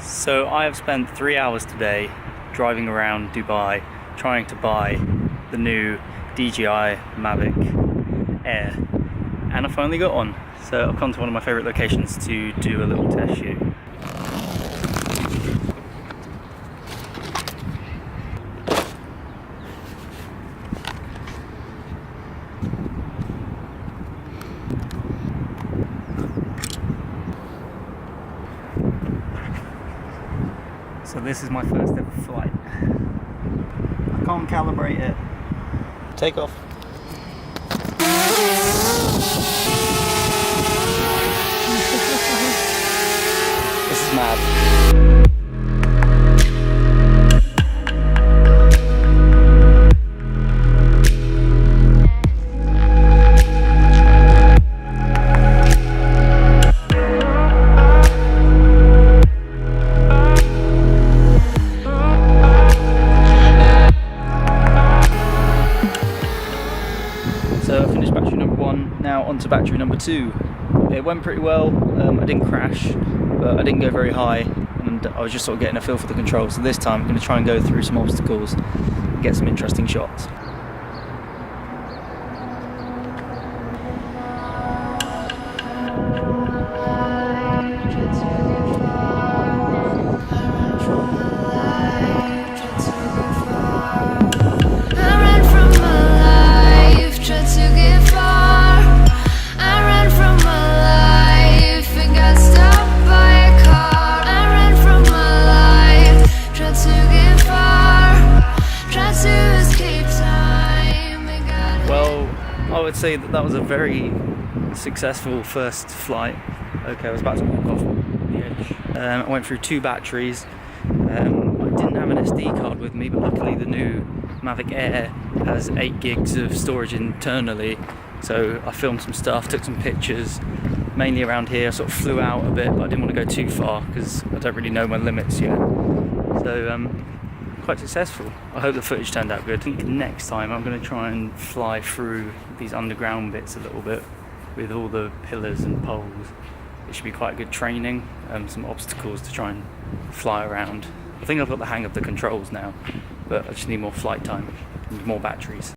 So I have spent 3 hours today driving around Dubai trying to buy the new DJI Mavic Air, and I finally got one. So I've come to one of my favourite locations to do a little test shoot. So this is my first ever flight. I can't calibrate it. Take off. This is mad. So I finished battery number 1, now on to battery number 2. It went pretty well, I didn't crash, but I didn't go very high, and I was just sort of getting a feel for the controls. So this time I'm going to try and go through some obstacles and get some interesting shots. I would say that was a very successful first flight. Okay, I was about to walk off the edge. I went through 2 batteries. I didn't have an SD card with me, but luckily the new Mavic Air has 8 gigs of storage internally. So I filmed some stuff, took some pictures, mainly around here. I sort of flew out a bit, but I didn't want to go too far because I don't really know my limits yet. So quite successful. I hope the footage turned out good. I think next time I'm going to try and fly through these underground bits a little bit with all the pillars and poles. It should be quite good training, some obstacles to try and fly around. I think I've got the hang of the controls now, but I just need more flight time and more batteries.